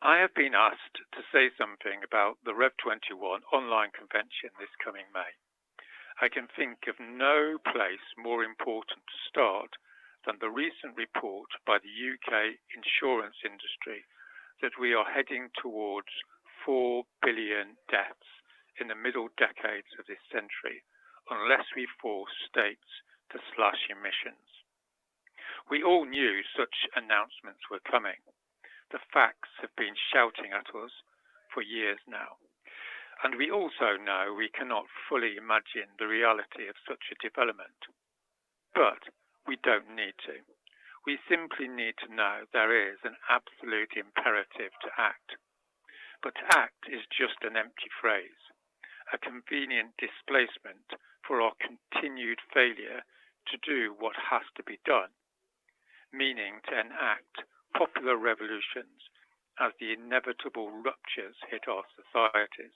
I have been asked to say something about the Rev21 online convention this coming May. I can think of no place more important to start than the recent report by the UK insurance industry that we are heading towards 4 billion deaths in the middle decades of this century unless we force states to slash emissions. We all knew such announcements were coming. The facts have been shouting at us for years now. And we also know we cannot fully imagine the reality of such a development. But we don't need to. We simply need to know there is an absolute imperative to act. But to act is just an empty phrase, a convenient displacement for our continued failure to do what has to be done, meaning to enact popular revolutions as the inevitable ruptures hit our societies.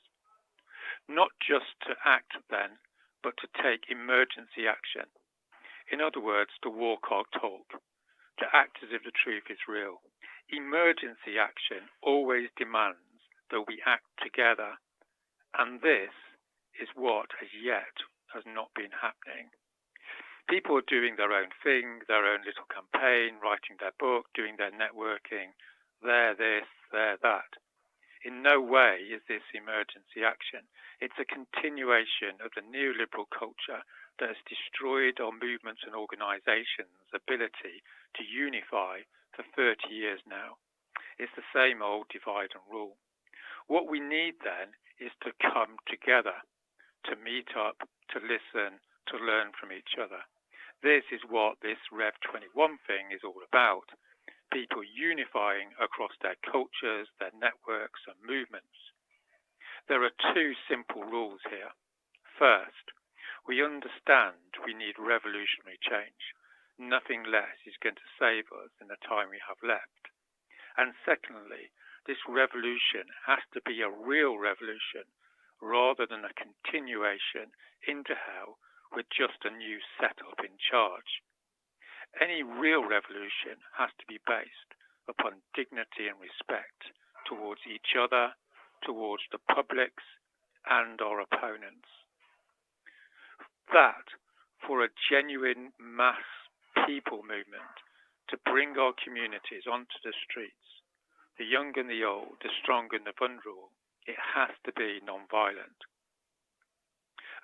Not just to act then, but to take emergency action. In other words, to walk our talk, to act as if the truth is real. Emergency action always demands that we act together, and this is what as yet has not been happening. People are doing their own thing, their own little campaign, writing their book, doing their networking, they're this, they're that. In no way is this emergency action. It's a continuation of the neoliberal culture that has destroyed our movements and organisations' ability to unify for 30 years now. It's the same old divide and rule. What we need then is to come together, to meet up, to listen, to learn from each other. This is what this Rev21 thing is all about. People unifying across their cultures, their networks and movements. There are two simple rules here. First, we understand we need revolutionary change. Nothing less is going to save us in the time we have left. And secondly, this revolution has to be a real revolution rather than a continuation into hell with just a new setup in charge. Any real revolution has to be based upon dignity and respect towards each other, towards the publics and our opponents. That, for a genuine mass people movement to bring our communities onto the streets, the young and the old, the strong and the vulnerable, it has to be non-violent.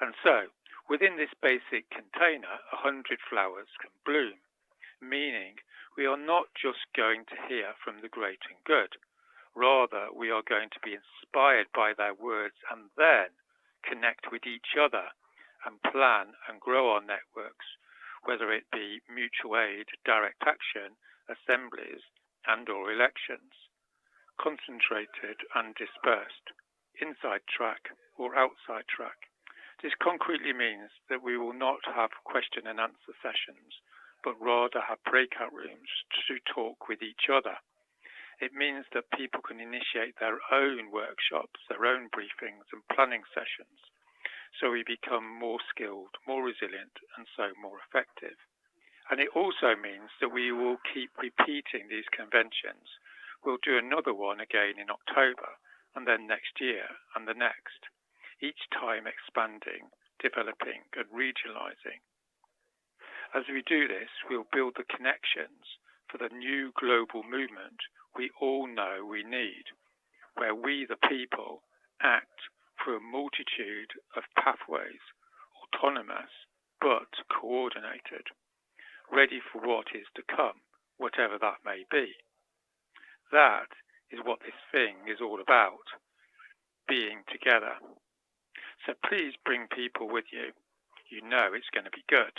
And so, within this basic container, 100 flowers can bloom, meaning we are not just going to hear from the great and good. Rather, we are going to be inspired by their words and then connect with each other and plan and grow our networks, whether it be mutual aid, direct action, assemblies and or elections, concentrated and dispersed, inside track or outside track. This concretely means that we will not have question and answer sessions, but rather have breakout rooms to talk with each other. It means that people can initiate their own workshops, their own briefings and planning sessions, so we become more skilled, more resilient and so more effective. And it also means that we will keep repeating these conventions. We'll do another one again in October and then next year and the next, each time expanding, developing and regionalising. As we do this, we'll build the connections for the new global movement we all know we need, where we, the people, act through a multitude of pathways, autonomous but coordinated, ready for what is to come, whatever that may be. That is what this thing is all about, being together. So please bring people with you. You know it's going to be good.